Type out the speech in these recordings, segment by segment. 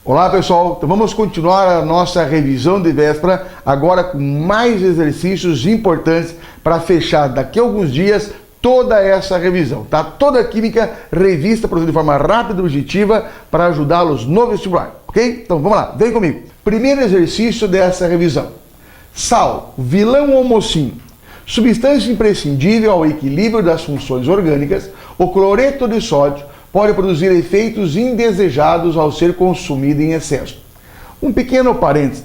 Olá pessoal, então vamos continuar a nossa revisão de véspera, agora com mais exercícios importantes para fechar daqui a alguns dias toda essa revisão, tá? Toda a química revista de forma rápida e objetiva para ajudá-los no vestibular, ok? Então vamos lá, vem comigo. Primeiro exercício dessa revisão. Sal, vilão ou mocinho? Substância imprescindível ao equilíbrio das funções orgânicas, o cloreto de sódio pode produzir efeitos indesejados ao ser consumido em excesso. Um pequeno parêntese.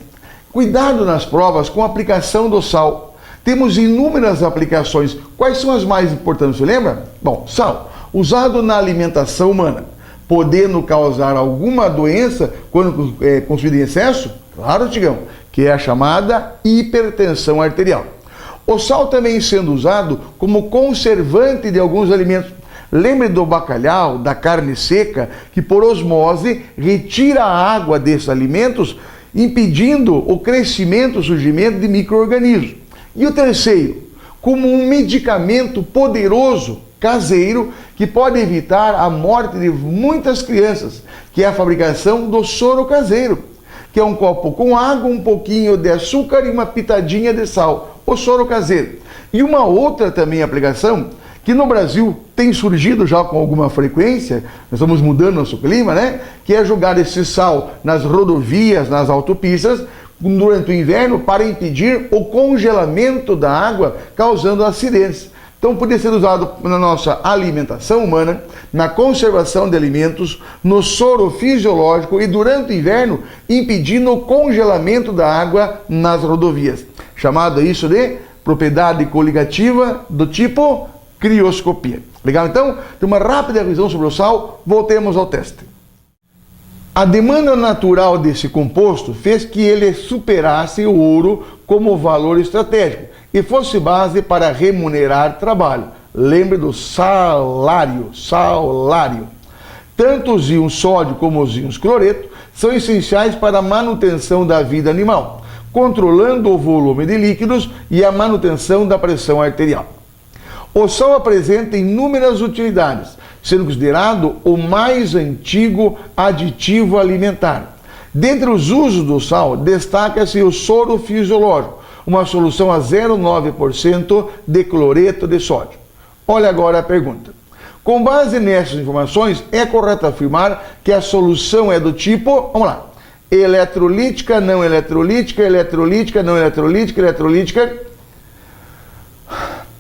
Cuidado nas provas com a aplicação do sal. Temos inúmeras aplicações. Quais são as mais importantes, você lembra? Bom, sal, usado na alimentação humana, podendo causar alguma doença quando consumido em excesso? Claro, Tigão, que é a chamada hipertensão arterial. O sal também sendo usado como conservante de alguns alimentos. Lembre do bacalhau, da carne seca, que por osmose retira a água desses alimentos, impedindo o crescimento, o surgimento de micro-organismos. E o terceiro, como um medicamento poderoso, caseiro, que pode evitar a morte de muitas crianças, que é a fabricação do soro caseiro, que é um copo com água, um pouquinho de açúcar e uma pitadinha de sal, o soro caseiro. E uma outra também aplicação, que no Brasil tem surgido já com alguma frequência, nós estamos mudando nosso clima, né? Que é jogar esse sal nas rodovias, nas autopistas, durante o inverno, para impedir o congelamento da água, causando acidentes. Então, poderia ser usado na nossa alimentação humana, na conservação de alimentos, no soro fisiológico e durante o inverno, impedindo o congelamento da água nas rodovias. Chamado isso de propriedade coligativa do tipo crioscopia. Legal? Então, tem uma rápida revisão sobre o sal, voltemos ao teste. A demanda natural desse composto fez que ele superasse o ouro como valor estratégico e fosse base para remunerar trabalho. Lembre do salário. Tanto os íons sódio como os íons cloreto são essenciais para a manutenção da vida animal, controlando o volume de líquidos e a manutenção da pressão arterial. O sal apresenta inúmeras utilidades, sendo considerado o mais antigo aditivo alimentar. Dentre os usos do sal, destaca-se o soro fisiológico, uma solução a 0,9% de cloreto de sódio. Olha agora a pergunta. Com base nessas informações, é correto afirmar que a solução é do tipo, vamos lá, eletrolítica, não eletrolítica, eletrolítica, não eletrolítica, eletrolítica.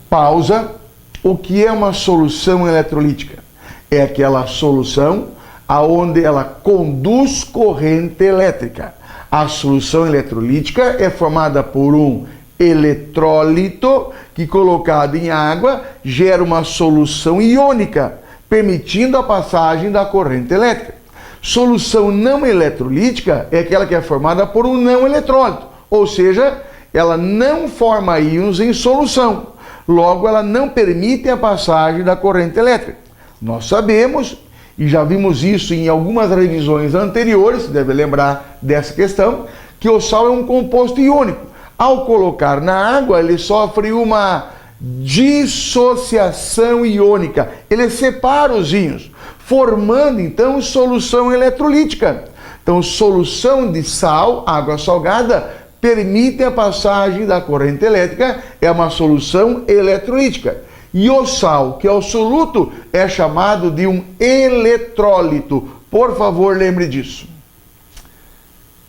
Pausa. O que é uma solução eletrolítica? É aquela solução aonde ela conduz corrente elétrica. A solução eletrolítica é formada por um eletrólito que, colocado em água, gera uma solução iônica, permitindo a passagem da corrente elétrica. Solução não eletrolítica é aquela que é formada por um não eletrólito, ou seja, ela não forma íons em solução. Logo, ela não permite a passagem da corrente elétrica. Nós sabemos, e já vimos isso em algumas revisões anteriores, deve lembrar dessa questão, que o sal é um composto iônico. Ao colocar na água, ele sofre uma dissociação iônica. Ele separa os íons, formando, então, solução eletrolítica. Então, solução de sal, água salgada, permite a passagem da corrente elétrica, é uma solução eletrolítica. E o sal, que é o soluto, é chamado de um eletrólito. Por favor, lembre disso.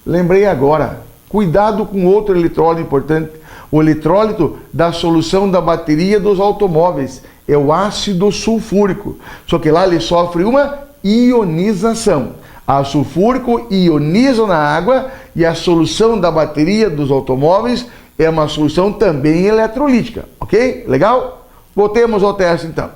Lembrei agora. Cuidado com outro eletrólito importante. O eletrólito da solução da bateria dos automóveis é o ácido sulfúrico. Só que lá ele sofre uma ionização. Ácido sulfúrico ioniza na água e a solução da bateria dos automóveis é uma solução também eletrolítica, ok? Legal? Voltemos ao teste então.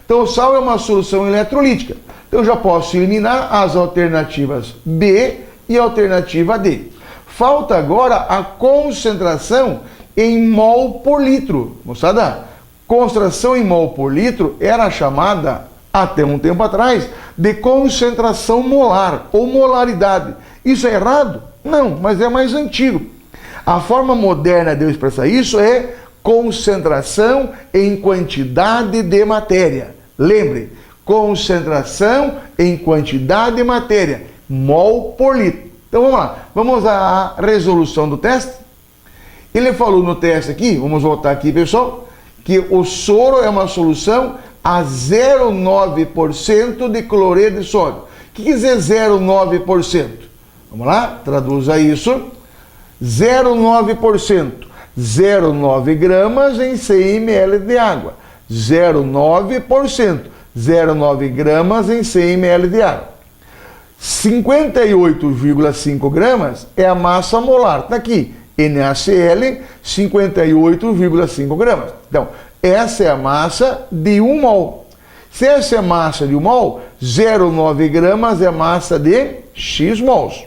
Então o sal é uma solução eletrolítica. Então eu já posso eliminar as alternativas B e a alternativa D. Falta agora a concentração em mol por litro. Moçada, concentração em mol por litro era chamada, até um tempo atrás, de concentração molar ou molaridade. Isso é errado? Não, mas é mais antigo. A forma moderna de eu expressar isso é concentração em quantidade de matéria. Lembre, concentração em quantidade de matéria, mol por litro. Então vamos lá, vamos à resolução do teste. Ele falou no teste aqui, vamos voltar aqui, pessoal, que o soro é uma solução a 0,9% de cloreto de sódio. O que quer dizer 0,9%? Vamos lá, traduza isso. 0,9%. 0,9 gramas em 100 ml de água. 0,9%. 0,9 gramas em 100 ml de água. 58,5 gramas é a massa molar. Está aqui, NaCl, 58,5 gramas. Então, essa é a massa de 1 mol. Se essa é a massa de 1 mol, 0,9 gramas é a massa de X mols.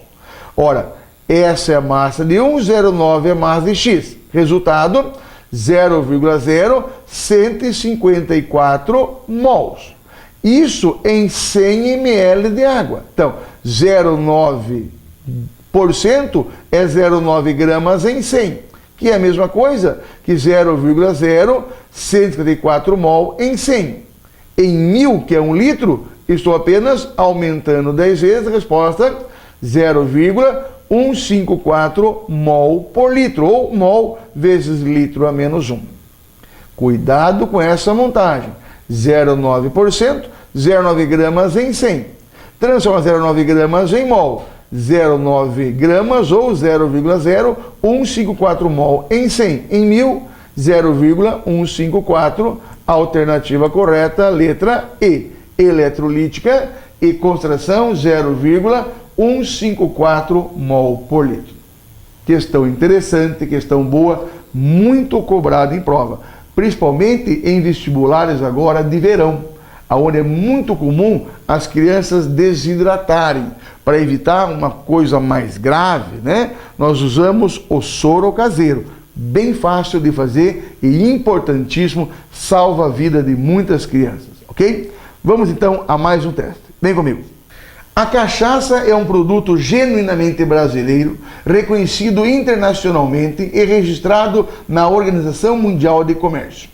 Ora, essa é a massa de 1, 0,9 é a massa de X. Resultado, 0,0154 mols. Isso em 100 ml de água. Então, 0,9% é 0,9 gramas em 100, que é a mesma coisa que 0,0154 mol em 100. Em 1000, que é 1 litro, estou apenas aumentando 10 vezes a resposta, 0,154 mol por litro, ou mol vezes litro a menos 1. Cuidado com essa montagem. 0,9%, 0,9 gramas em 100. Transforma 0,9 gramas em mol. 0,9 gramas ou 0,0154 mol em 100. Em 1000, 0,154. Alternativa correta, letra E. Eletrolítica e concentração 0,154 mol por litro. Questão interessante, questão boa, muito cobrada em prova. Principalmente em vestibulares agora de verão, onde é muito comum as crianças desidratarem. Para evitar uma coisa mais grave, né? Nós usamos o soro caseiro. Bem fácil de fazer e importantíssimo, salva a vida de muitas crianças, ok? Vamos então a mais um teste. Vem comigo. A cachaça é um produto genuinamente brasileiro, reconhecido internacionalmente e registrado na Organização Mundial de Comércio.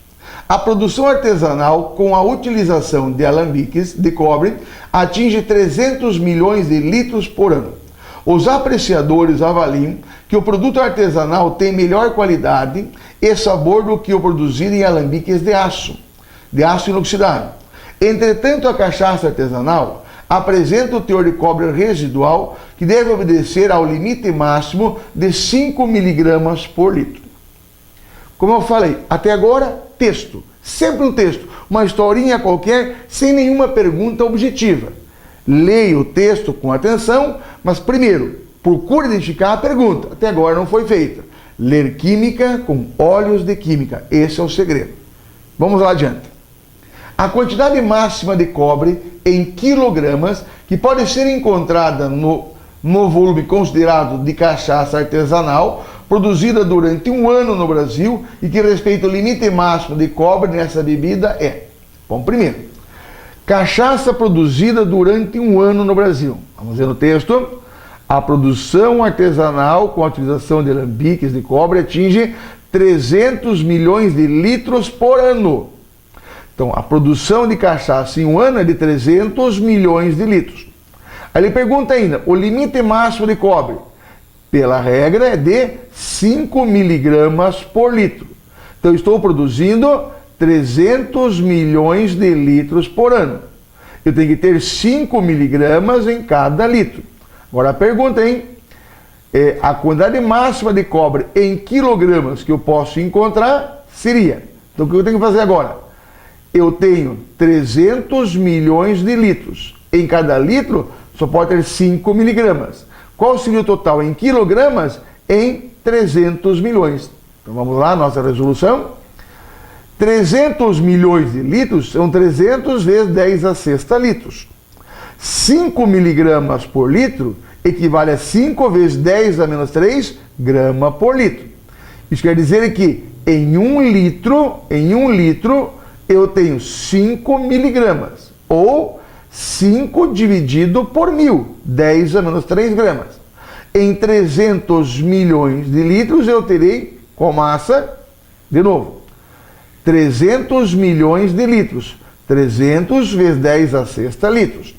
A produção artesanal, com a utilização de alambiques de cobre, atinge 300 milhões de litros por ano. Os apreciadores avaliam que o produto artesanal tem melhor qualidade e sabor do que o produzido em alambiques de aço inoxidável. Entretanto, a cachaça artesanal apresenta o teor de cobre residual que deve obedecer ao limite máximo de 5 mg por litro. Como eu falei, até agora, texto. Sempre um texto. Uma historinha qualquer, sem nenhuma pergunta objetiva. Leia o texto com atenção, mas primeiro, procure identificar a pergunta. Até agora não foi feita. Ler química com olhos de química. Esse é o segredo. Vamos lá adiante. A quantidade máxima de cobre em quilogramas que pode ser encontrada no volume considerado de cachaça artesanal produzida durante um ano no Brasil e que respeita o limite máximo de cobre nessa bebida é... Bom, primeiro, cachaça produzida durante um ano no Brasil. Vamos ver no texto. A produção artesanal com a utilização de alambiques de cobre atinge 300 milhões de litros por ano. Então, a produção de cachaça em um ano é de 300 milhões de litros. Aí ele pergunta ainda, o limite máximo de cobre, pela regra, é de 5 miligramas por litro. Então, estou produzindo 300 milhões de litros por ano. Eu tenho que ter 5 miligramas em cada litro. Agora a pergunta, hein? A quantidade máxima de cobre em quilogramas que eu posso encontrar seria... Então, o que eu tenho que fazer agora? Eu tenho 300 milhões de litros. Em cada litro, só pode ter 5 miligramas. Qual seria o total em quilogramas? Em 300 milhões. Então vamos lá, nossa resolução. 300 milhões de litros são 300 vezes 10 a sexta litros. 5 miligramas por litro equivale a 5 vezes 10 a menos 3 grama por litro. Isso quer dizer que em um litro, eu tenho 5 miligramas, ou 5 dividido por 1000, 10 a menos 3 gramas. Em 300 milhões de litros eu terei com massa, de novo, 300 milhões de litros, 300 vezes 10 a sexta litros.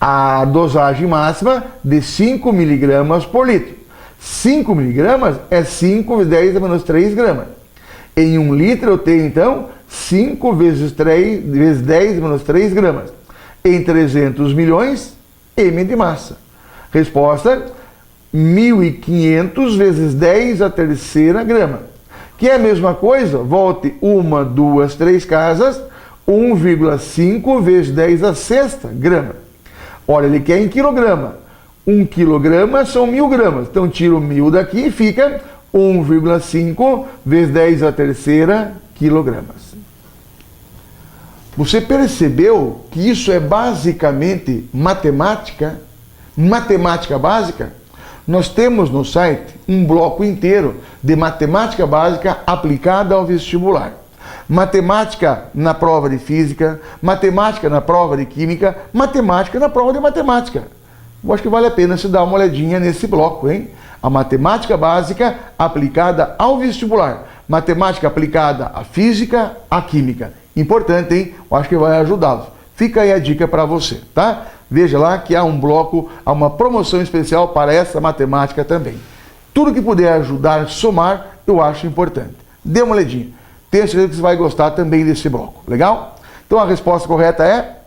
A dosagem máxima de 5 miligramas por litro. 5 miligramas é 5 vezes 10 a menos 3 gramas. Em 1 litro eu tenho, então, 5 vezes 10 a menos 3 gramas. Em 300 milhões, m de massa. Resposta, 1.500 vezes 10 a terceira grama. Que é a mesma coisa, volte 1, 2, 3 casas, 1,5 vezes 10 a sexta grama. Olha, ele quer em quilograma. 1 quilograma são 1.000 gramas. Então, tiro 1.000 daqui e fica 1,5 vezes 10 a terceira quilogramas. Você percebeu que isso é basicamente matemática? Matemática básica? Nós temos no site um bloco inteiro de matemática básica aplicada ao vestibular. Matemática na prova de física, matemática na prova de química, matemática na prova de matemática. Eu acho que vale a pena você dar uma olhadinha nesse bloco, hein? A matemática básica aplicada ao vestibular. Matemática aplicada à física, à química. Importante, hein? Eu acho que vai ajudá-los. Fica aí a dica para você, tá? Veja lá que há um bloco, há uma promoção especial para essa matemática também. Tudo que puder ajudar, somar, eu acho importante. Dê uma olhadinha. Tenho certeza que você vai gostar também desse bloco. Legal? Então a resposta correta é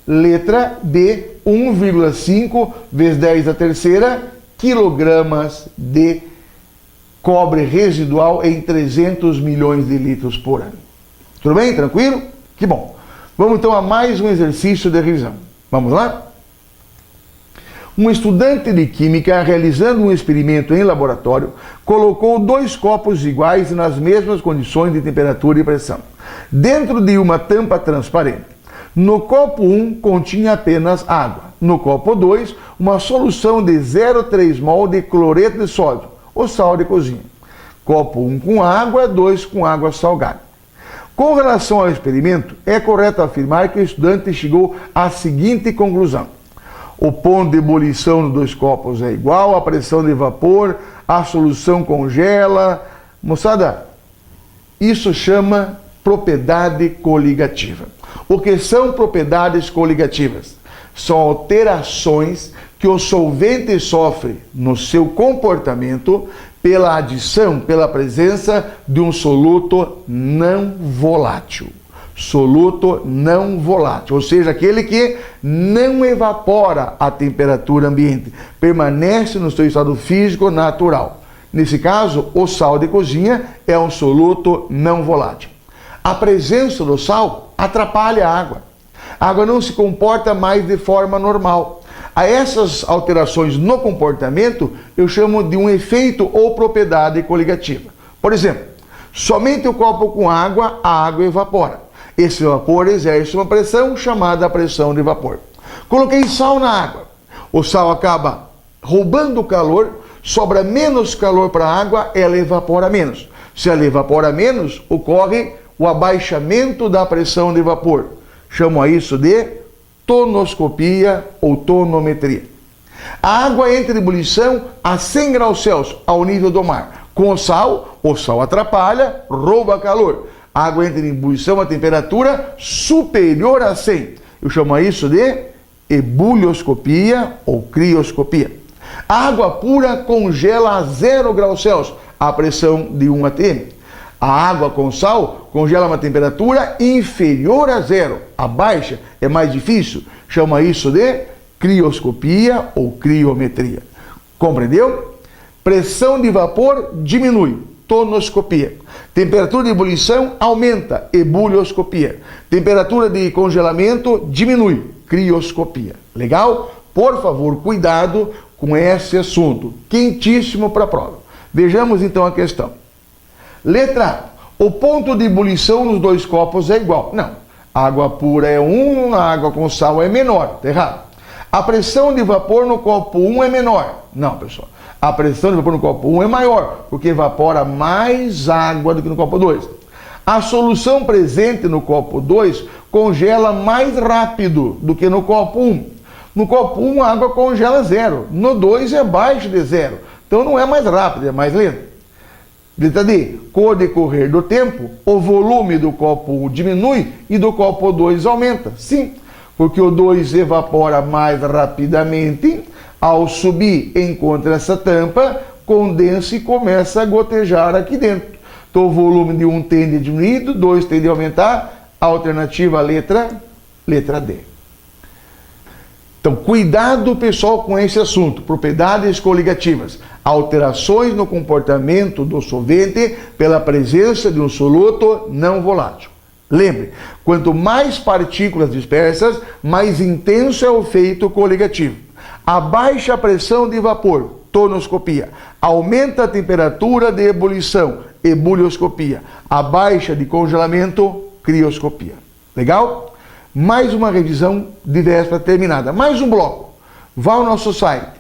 letra B, 1,5 vezes 10 a terceira quilogramas de cobre residual em 300 milhões de litros por ano. Tudo bem? Tranquilo? Que bom. Vamos então a mais um exercício de revisão. Vamos lá? Um estudante de química, realizando um experimento em laboratório, colocou 2 copos iguais nas mesmas condições de temperatura e pressão, dentro de uma tampa transparente. No copo 1 continha apenas água. No copo 2, uma solução de 0,3 mol de cloreto de sódio, ou sal de cozinha. Copo 1 com água, 2 com água salgada. Com relação ao experimento, é correto afirmar que o estudante chegou à seguinte conclusão. O ponto de ebulição dos 2 copos é igual, a pressão de vapor, a solução congela. Moçada, isso chama propriedade coligativa. O que são propriedades coligativas? São alterações que o solvente sofre no seu comportamento pela adição, pela presença de um soluto não volátil. Soluto não volátil, ou seja, aquele que não evapora a temperatura ambiente, permanece no seu estado físico natural. Nesse caso, o sal de cozinha é um soluto não volátil. A presença do sal atrapalha a água. A água não se comporta mais de forma normal. A essas alterações no comportamento, eu chamo de um efeito ou propriedade coligativa. Por exemplo, somente o copo com água, a água evapora. Esse vapor exerce uma pressão chamada pressão de vapor. Coloquei sal na água. O sal acaba roubando o calor, sobra menos calor para a água, ela evapora menos. Se ela evapora menos, ocorre o abaixamento da pressão de vapor. Chamo a isso de tonoscopia ou tonometria. A água entra em ebulição a 100 graus Celsius, ao nível do mar. Com o sal atrapalha, rouba calor. A água entra em ebulição a temperatura superior a 100. Eu chamo isso de ebulioscopia ou crioscopia. A água pura congela a 0 graus Celsius, a pressão de 1 atm. A água com sal congela a uma temperatura inferior a 0. A baixa é mais difícil. Chama isso de crioscopia ou criometria. Compreendeu? Pressão de vapor diminui. Tonoscopia. Temperatura de ebulição aumenta. Ebulioscopia. Temperatura de congelamento diminui. Crioscopia. Legal? Por favor, cuidado com esse assunto. Quentíssimo para a prova. Vejamos então a questão. Letra A. O ponto de ebulição nos 2 copos é igual. Não. Água pura é 1, a água com sal é menor. Está errado. A pressão de vapor no copo 1 é menor. Não, pessoal. A pressão de vapor no copo 1 é maior, porque evapora mais água do que no copo 2. A solução presente no copo 2 congela mais rápido do que no copo 1. No copo 1 a água congela 0. No 2 é abaixo de 0. Então não é mais rápido, é mais lento. Letra D. Com o decorrer do tempo, o volume do copo 1 diminui e do copo 2 aumenta. Sim. porque o 2 evapora mais rapidamente. Ao subir, encontra essa tampa, condensa e começa a gotejar aqui dentro. Então o volume de 1 tende a diminuir, 2 tende a aumentar. Alternativa letra D. Então, cuidado, pessoal, com esse assunto. Propriedades coligativas. Alterações no comportamento do solvente pela presença de um soluto não volátil. Lembre, quanto mais partículas dispersas, mais intenso é o efeito coligativo. A baixa pressão de vapor, tonoscopia. Aumenta a temperatura de ebulição, ebulioscopia. A baixa de congelamento, crioscopia. Legal? Mais uma revisão de véspera terminada. Mais um bloco. Vá ao nosso site.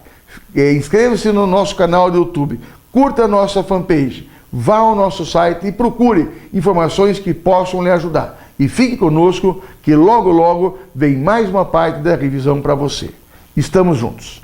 Inscreva-se no nosso canal do YouTube. Curta a nossa fanpage. Vá ao nosso site e procure informações que possam lhe ajudar. E fique conosco que logo, logo vem mais uma parte da revisão para você. Estamos juntos.